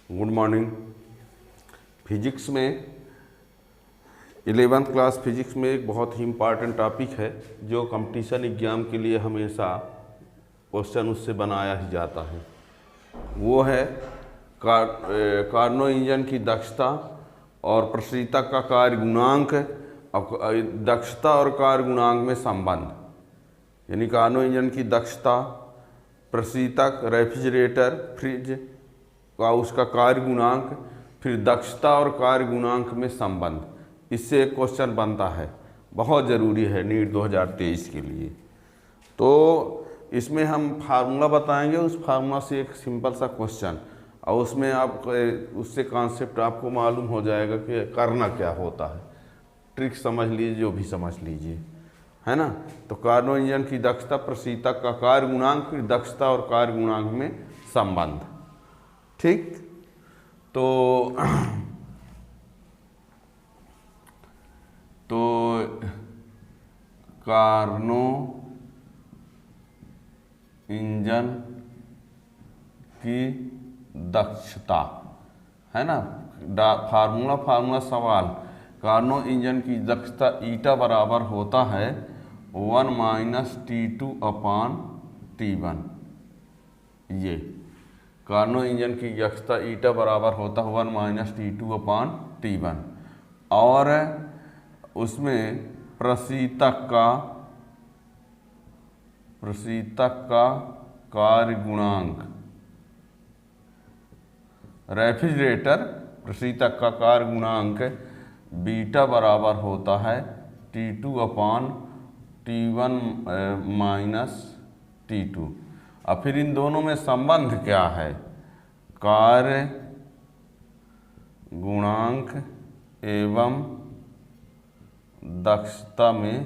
Good morning. Physics में 11th class physics में एक बहुत ही इम्पॉर्टेंट टॉपिक है जो कंपटीशन एग्जाम के लिए हमेशा क्वेश्चन उससे बनाया ही जाता है। वो है कार्नो इंजन की दक्षता और प्रशीतक का कार्य गुणांक और दक्षता और कार्य गुणांक में संबंध। यानी कार्नो इंजन की दक्षता, प्रशीतक, रेफ्रिजरेटर, फ्रिज का उसका कार्य गुणांक, फिर दक्षता और कार्य गुणांक में संबंध, इससे एक क्वेश्चन बनता है, बहुत ज़रूरी है नीट 2023 के लिए। तो इसमें हम फार्मूला बताएंगे, उस फार्मूला से एक सिंपल सा क्वेश्चन, और उसमें आप उससे कॉन्सेप्ट आपको मालूम हो जाएगा कि करना क्या होता है। ट्रिक समझ लीजिए, जो भी समझ लीजिए, है ना। तो कार्नो इंजन की दक्षता, प्रशीतक का कार्य गुणांक, फिर दक्षता और कार्य गुणांक में संबंध। ठीक, तो कार्नो इंजन की दक्षता है ना, फार्मूला सवाल। कार्नो इंजन की दक्षता ईटा बराबर होता है 1 - T2 अपान T1। ये कार्नो इंजन की दक्षता ईटा बराबर होता है 1 - T2 अपान T1। और उसमें प्रशीतक का कार्य गुणांक, रेफ्रिजरेटर प्रशीतक का कार्य गुणांक बीटा बराबर होता है T2 अपान T1 माइनस T2। और फिर इन दोनों में संबंध क्या है? कार्य गुणांक एवं दक्षता में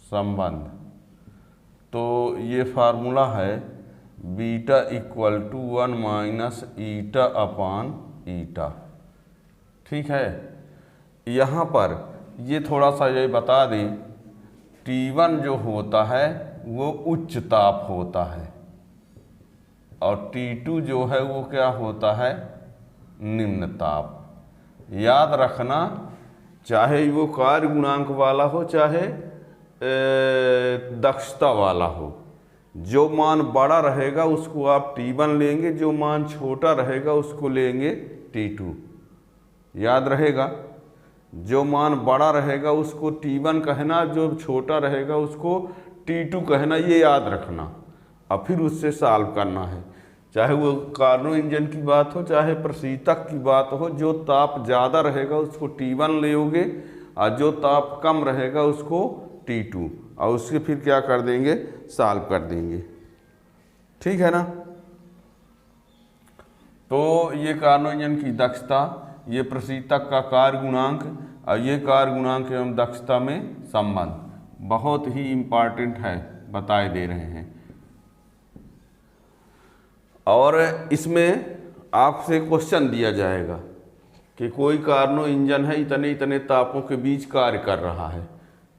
संबंध। तो ये फार्मूला है बीटा इक्वल टू 1 - ईटा अपान ईटा। ठीक है। यहाँ पर ये थोड़ा सा ये बता दें, T1 जो होता है वो उच्च ताप होता है और T2 जो है वो क्या होता है? निम्न ताप। याद रखना, चाहे वो कार्य गुणांक वाला हो चाहे दक्षता वाला हो, जो मान बड़ा रहेगा उसको आप T1 लेंगे, जो मान छोटा रहेगा उसको लेंगे T2। याद रहेगा, जो मान बड़ा रहेगा उसको T1 कहना, जो छोटा रहेगा उसको T2 कहना, ये याद रखना। और फिर उससे सॉल्व करना है, चाहे वो कार्नो इंजन की बात हो चाहे प्रशीतक की बात हो। जो ताप ज़्यादा रहेगा उसको T1 लोगे और जो ताप कम रहेगा उसको T2, और उसके फिर क्या कर देंगे? सॉल्व कर देंगे। ठीक है ना। तो ये कार्नो इंजन की दक्षता, ये प्रशीतक का कार्य गुणांक और ये कार्य गुणांक एवं दक्षता में संबंध बहुत ही इम्पॉर्टेंट है, बताए दे रहे हैं। और इसमें आपसे क्वेश्चन दिया जाएगा कि कोई कार्नो इंजन है, इतने इतने तापों के बीच कार्य कर रहा है।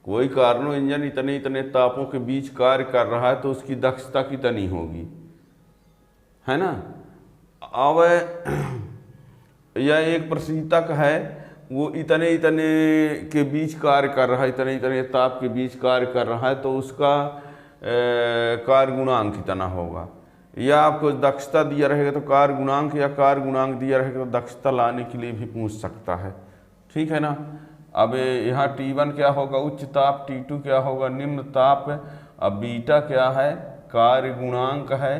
कोई कार्नो इंजन इतने इतने तापों के बीच कार्य कर रहा है तो उसकी दक्षता कितनी होगी, है ना। अब यह एक प्रशीतक है, वो इतने इतने के बीच कार्य कर रहा है, इतने इतने ताप के बीच कार्य कर रहा है, तो उसका कार्य गुणांक कितना होगा। या आपको दक्षता दिया रहेगा तो कार्य गुणांक, या कार्य गुणांक दिया रहेगा तो दक्षता लाने के लिए भी पूछ सकता है। ठीक है ना। अब यहाँ T1 क्या होगा? उच्च ताप, T2 क्या होगा? निम्न ताप। अब बीटा क्या है? कार्य गुणांक है,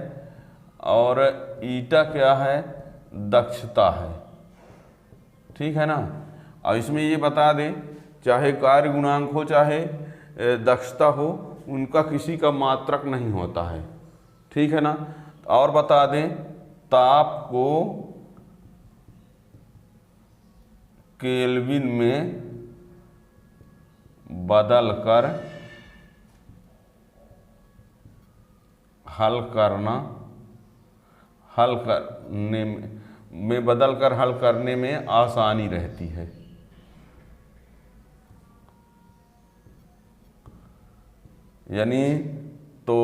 और ईटा क्या है? दक्षता है। ठीक है ना। और इसमें ये बता दें, चाहे कार्य गुणांक हो चाहे दक्षता हो, उनका किसी का मात्रक नहीं होता है। ठीक है ना। और बता दें, ताप को केल्विन में बदलकर हल करने में आसानी रहती है। यानी तो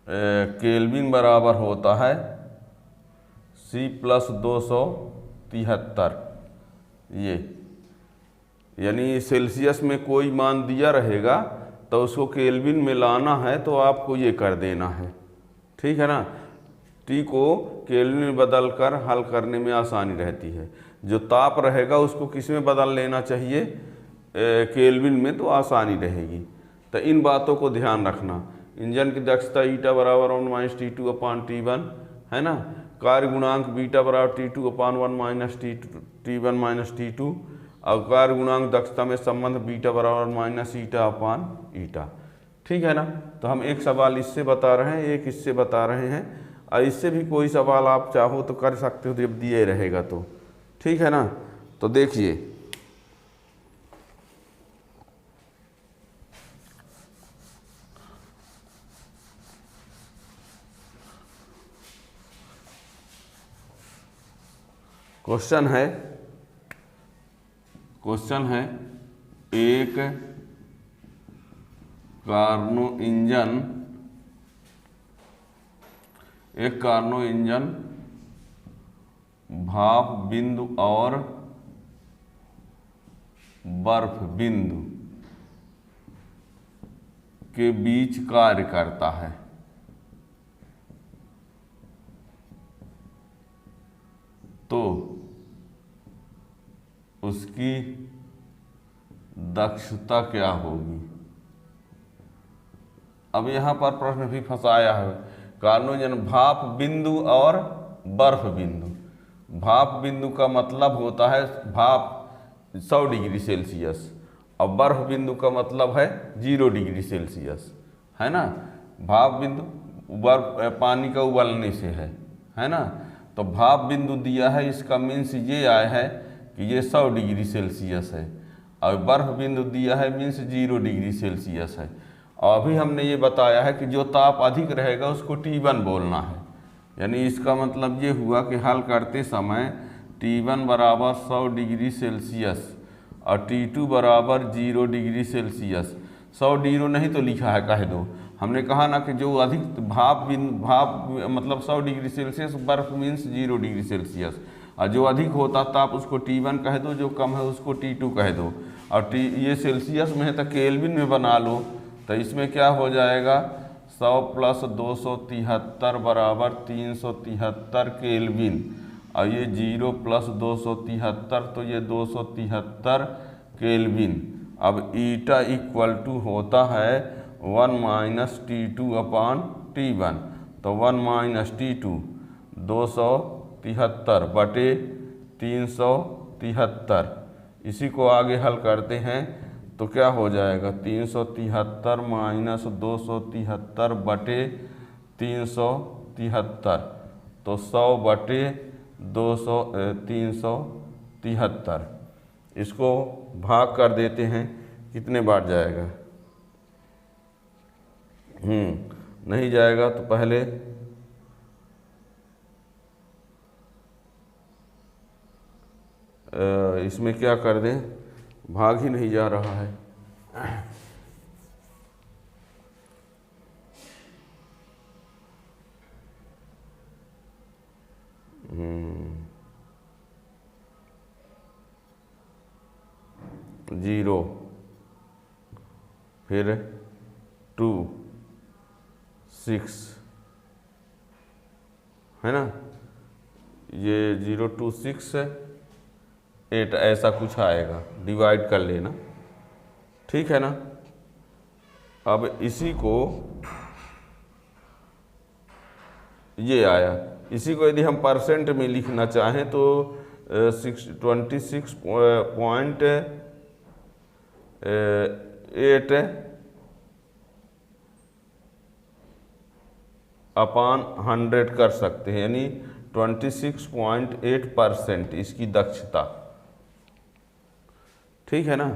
केल्विन बराबर होता है C + 273। ये यानी सेल्सियस में कोई मान दिया रहेगा तो उसको केल्विन में लाना है तो आपको ये कर देना है, ठीक है ना। टी को केल्विन में बदल कर हल करने में आसानी रहती है। जो ताप रहेगा उसको किस में बदल लेना चाहिए, केल्विन में, तो आसानी रहेगी। तो इन बातों को ध्यान रखना। इंजन की दक्षता ईटा बराबर 1 - T2/T1 है ना। कार्य गुणांक बीटा बराबर T2/1 - T1 - T2 और कार्य गुणांक दक्षता में संबंध बीटा बराबर -ईटा/ईटा, ठीक है ना। तो हम एक सवाल इससे बता रहे हैं, एक इससे बता रहे हैं, और इससे भी कोई सवाल आप चाहो तो कर सकते हो जब दिए रहेगा तो, ठीक है ना। तो देखिए क्वेश्चन है एक कार्नो इंजन भाप बिंदु और बर्फ बिंदु के बीच कार्य करता है। तो उसकी दक्षता क्या होगी। अब यहाँ पर प्रश्न भी फंसाया है। कार्नो इंजन भाप बिंदु और बर्फ बिंदु। भाप बिंदु का मतलब होता है भाप 100 डिग्री सेल्सियस और बर्फ बिंदु का मतलब है 0 डिग्री सेल्सियस, है ना। भाप बिंदु बर्फ पानी का उबलने से है ना। तो भाप बिंदु दिया है, इसका मीन्स ये आया है कि ये 100 डिग्री सेल्सियस है, और बर्फ बिंदु दिया है मीन्स 0 डिग्री सेल्सियस है। और अभी हमने ये बताया है कि जो ताप अधिक रहेगा उसको T1 बोलना है। यानी इसका मतलब ये हुआ कि हल करते समय T1 बराबर 100 डिग्री सेल्सियस और T2 बराबर 0 डिग्री सेल्सियस। 100 0 नहीं तो लिखा है, कह दो। हमने कहा ना कि जो अधिक भाप मतलब 100 डिग्री सेल्सियस, बर्फ मीन्स 0 डिग्री सेल्सियस, और जो अधिक होता ताप उसको T1 कह दो, जो कम है उसको T2 कह दो। और ये सेल्सियस में है तो केल्विन में बना लो। तो इसमें क्या हो जाएगा, 100 + 273 बराबर 373 केल्विन, और ये 0 + 273 तो ये 273 केल्विन। अब ईटा इक्वल टू होता है 1 - T2/T1, तो 1 - T2 273 बटे 373। इसी को आगे हल करते हैं तो क्या हो जाएगा, 373 - 273 बटे 373, तो 100 बटे 373। इसको भाग कर देते हैं, कितने बार जाएगा, नहीं जाएगा तो पहले इसमें क्या कर दें, भाग ही नहीं जा रहा है। जीरो, फिर 2 6 है ना, ये 0 2 6 8 ऐसा कुछ आएगा, डिवाइड कर लेना, ठीक है ना। अब इसी को ये आया, इसी को यदि हम परसेंट में लिखना चाहें तो 26.8/100 कर सकते हैं, यानी 26.8% इसकी दक्षता, ठीक है ना।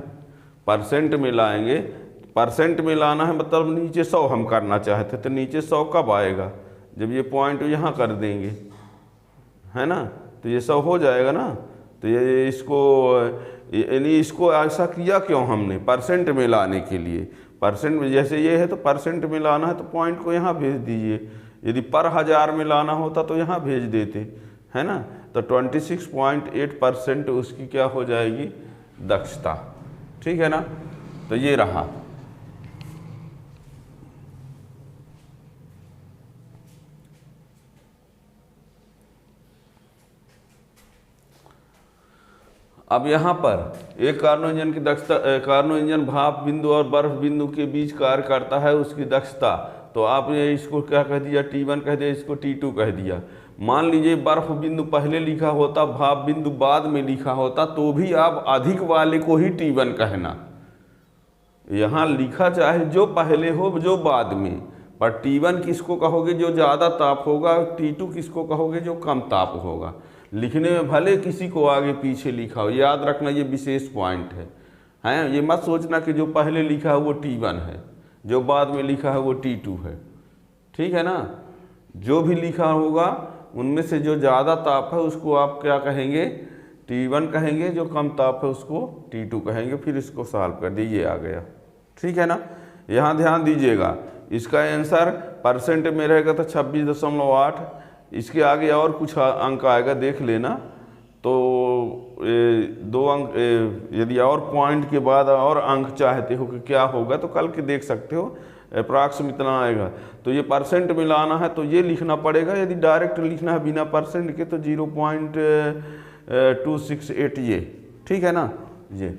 परसेंट में लाएंगे, परसेंट में लाना है मतलब नीचे 100 हम करना चाहते तो नीचे 100 कब आएगा, जब ये पॉइंट यहाँ कर देंगे, है ना, तो ये 100 हो जाएगा ना। तो ये इसको यानी इसको ऐसा किया क्यों हमने, परसेंट में लाने के लिए। परसेंट में जैसे ये है तो परसेंट में लाना है तो पॉइंट को यहाँ भेज दीजिए, यदि पर हज़ार में लाना होता तो यहाँ भेज देते, है ना। तो 26.8% उसकी क्या हो जाएगी, दक्षता, ठीक है ना। तो ये रहा। अब यहाँ पर एक कार्नो इंजन की दक्षता, कार्नो इंजन भाप बिंदु और बर्फ बिंदु के बीच कार्य करता है, उसकी दक्षता, तो आपने इसको क्या कह दिया, T1 कह दिया, इसको T2 कह दिया। मान लीजिए बर्फ बिंदु पहले लिखा होता, भाप बिंदु बाद में लिखा होता, तो भी आप अधिक वाले को ही T1 कहना। यहाँ लिखा चाहे जो पहले हो जो बाद में, पर T1 किसको कहोगे, जो ज़्यादा ताप होगा, T2 किसको कहोगे, जो कम ताप होगा। लिखने में भले किसी को आगे पीछे लिखा हो, याद रखना ये विशेष पॉइंट है, हैं। ये मत सोचना कि जो पहले लिखा है वो T1 है, जो बाद में लिखा है वो T2 है, ठीक है ना। जो भी लिखा होगा उनमें से जो ज़्यादा ताप है उसको आप क्या कहेंगे, T1 कहेंगे, जो कम ताप है उसको T2 कहेंगे। फिर इसको सॉल्व कर दीजिए, आ गया, ठीक है ना। यहाँ ध्यान दीजिएगा, इसका आंसर परसेंट में रहेगा तो 26.8, इसके आगे और कुछ अंक आएगा, देख लेना। तो 2 अंक, यदि और पॉइंट के बाद और अंक चाहते हो कि क्या होगा तो कल के देख सकते हो, अप्रॉक्सिमेट इतना आएगा। तो ये परसेंट में लाना है तो ये लिखना पड़ेगा, यदि डायरेक्ट लिखना है बिना परसेंट के तो 0.268 ये, ठीक है ना। ये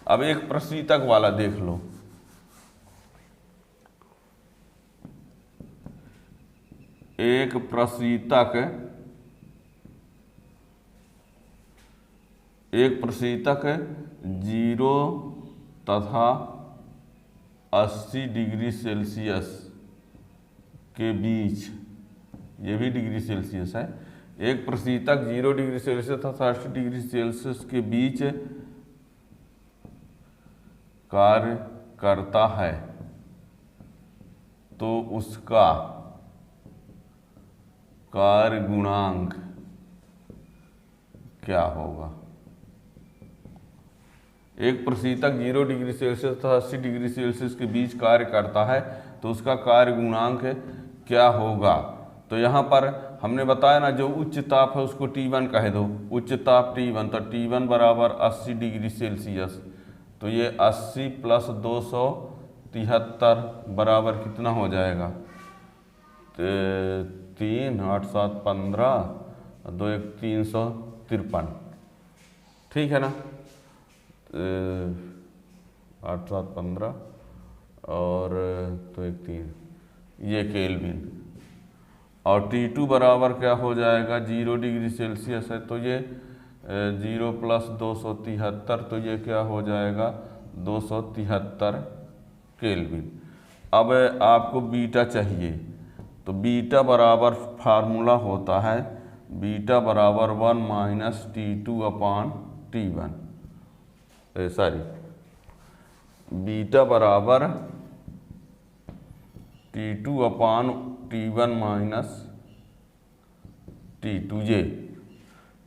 अब एक प्रशीतक वाला देख लो। एक प्रशीतक, एक प्रशीतक 0 तथा 80 डिग्री सेल्सियस के बीच, ये भी डिग्री सेल्सियस है, एक प्रशीतक 0 डिग्री सेल्सियस तथा 80 डिग्री सेल्सियस के बीच कार्य करता है, तो उसका कार्य गुणांक क्या होगा। एक प्रशीतक 0 डिग्री सेल्सियस तथा 80 डिग्री सेल्सियस के बीच कार्य करता है तो उसका कार्य गुणांक क्या होगा। तो यहाँ पर हमने बताया ना, जो उच्च ताप है उसको T1 कह दो, उच्च ताप T1, तो T1 बराबर 80 डिग्री सेल्सियस, तो ये 80 प्लस 273 बराबर कितना हो जाएगा, 3 8 7 15 2 1 353, ठीक है ना। 8 7 15 और 2 1 3, ये केल्विन। और T2 बराबर क्या हो जाएगा, 0 डिग्री सेल्सियस है तो ये 0 प्लस 273, तो ये क्या हो जाएगा 273 केल्विन। अब आपको बीटा चाहिए, तो बीटा बराबर फार्मूला होता है, बीटा बराबर 1 माइनस T2 अपान T1, सॉरी, बीटा बराबर T2 अपान T1 माइनस T2,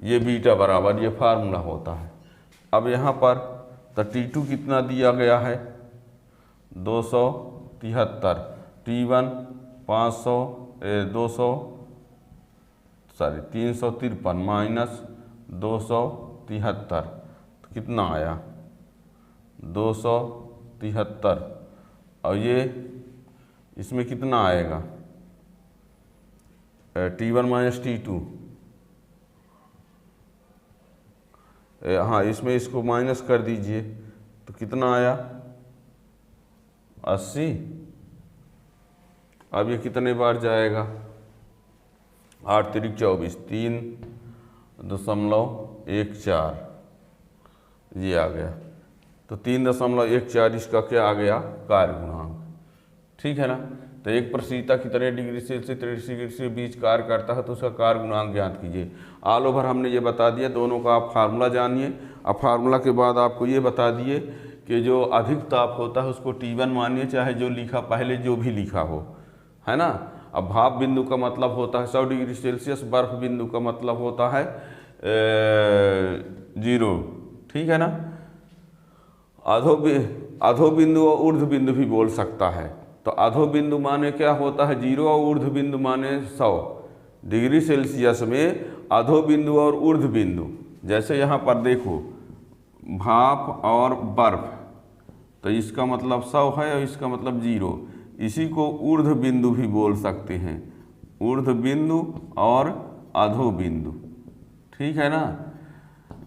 ये बीटा बराबर, ये फार्मूला होता है। अब यहाँ पर तो T2 कितना दिया गया है, 273, T1 353 माइनस 273, तो कितना आया 273, और ये इसमें कितना आएगा T1 माइनस T2, हाँ इसमें इसको माइनस कर दीजिए तो कितना आया 80। अब ये कितने बार जाएगा, 8 3 24, 3.14, ये आ गया। तो 3.14 इसका क्या आ गया, कार्य गुणांक, ठीक है ना। तो एक प्रशीतक कितने डिग्री सेल्सियस 30 डिग्री से बीच कार्य करता है तो उसका कार्य गुणांक ज्ञात कीजिए। ऑल ओवर हमने ये बता दिया, दोनों का आप फार्मूला जानिए। अब फार्मूला के बाद आपको ये बता दिए कि जो अधिक ताप होता है उसको T1 मानिए, चाहे जो लिखा पहले जो भी लिखा हो, है ना। अब भाप बिंदु का मतलब होता है 100 डिग्री सेल्सियस, बर्फ बिंदु का मतलब होता है जीरो, ठीक है ना। अधो बिंदु और ऊर्ध्व बिंदु भी बोल सकता है। तो अधो बिंदु माने क्या होता है, जीरो, और ऊर्ध्व बिंदु माने 100 डिग्री सेल्सियस में अधो बिंदु और ऊर्ध्व बिंदु। जैसे यहाँ पर देखो भाप और बर्फ, तो इसका मतलब 100 है और इसका मतलब 0। इसी को ऊर्ध्व बिंदु भी बोल सकते हैं, ऊर्ध्व बिंदु और अधो बिंदु, ठीक है ना।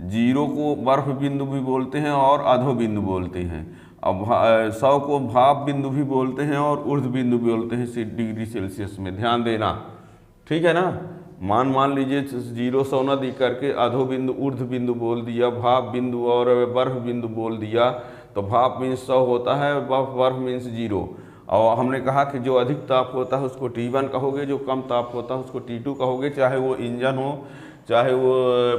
0 को बर्फ बिंदु भी बोलते हैं और अधो बिंदु बोलते हैं। अब 100 को भाप बिंदु भी बोलते हैं और ऊर्ध्व बिंदु भी बोलते हैं डिग्री सेल्सियस में, ध्यान देना, ठीक है ना। मान लीजिए 0 100 न दी करके अधो बिंदु ऊर्ध्व बिंदु बोल दिया, भाप बिंदु और बर्फ बिंदु बोल दिया, तो भाप मीन्स 100 होता है, बर्फ मीन्स 0। और हमने कहा कि जो अधिक ताप होता है उसको T1 कहोगे, जो कम ताप होता है उसको T2 कहोगे, चाहे वो इंजन हो, चाहे वो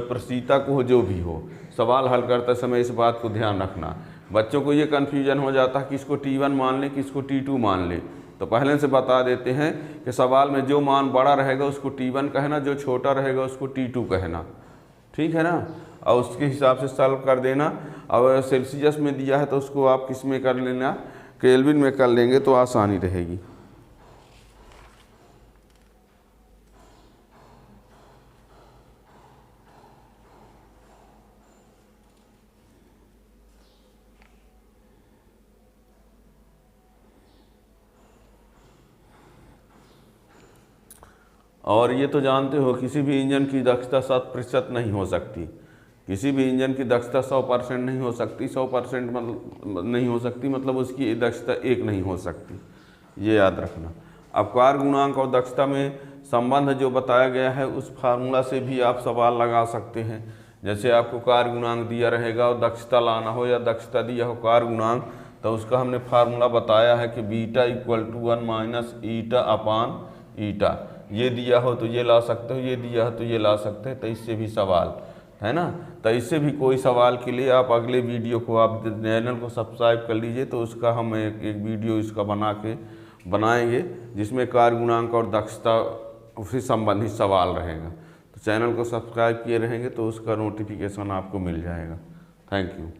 प्रशीतक हो, जो भी हो। सवाल हल करते समय इस बात को ध्यान रखना। बच्चों को ये कन्फ्यूजन हो जाता है कि इसको T1 मान ले, किसको T2 मान ले। तो पहले से बता देते हैं कि सवाल में जो मान बड़ा रहेगा उसको T1 कहना, जो छोटा रहेगा उसको T2 कहना, ठीक है ना। और उसके हिसाब से सॉल्व कर देना। अब सेल्सियस में दिया है तो उसको आप किस में कर लेना, केल्विन में कर लेंगे तो आसानी रहेगी। और ये तो जानते हो किसी भी इंजन की दक्षता 100% नहीं हो सकती, किसी भी इंजन की दक्षता 100% नहीं हो सकती। 100% मतलब नहीं हो सकती, मतलब उसकी दक्षता 1 नहीं हो सकती, ये याद रखना। अब कार्य गुणांक और दक्षता में संबंध जो बताया गया है उस फार्मूला से भी आप सवाल लगा सकते हैं। जैसे आपको कार्य गुणांक दिया रहेगा और दक्षता लाना हो, या दक्षता दिया हो कार्य गुणांक, तो उसका हमने फार्मूला बताया है कि beta equal to 1 minus eta अपान ईटा। ये दिया हो तो ये ला सकते हो, ये दिया हो तो ये ला सकते हैं। तो इससे भी सवाल है ना। तो इससे भी कोई सवाल के लिए आप अगले वीडियो को आप चैनल को सब्सक्राइब कर लीजिए, तो उसका हम एक वीडियो इसका बनाएंगे जिसमें कार्य गुणांक और दक्षता से संबंधित सवाल रहेगा। तो चैनल को सब्सक्राइब किए रहेंगे तो उसका नोटिफिकेशन आपको मिल जाएगा। Thank you.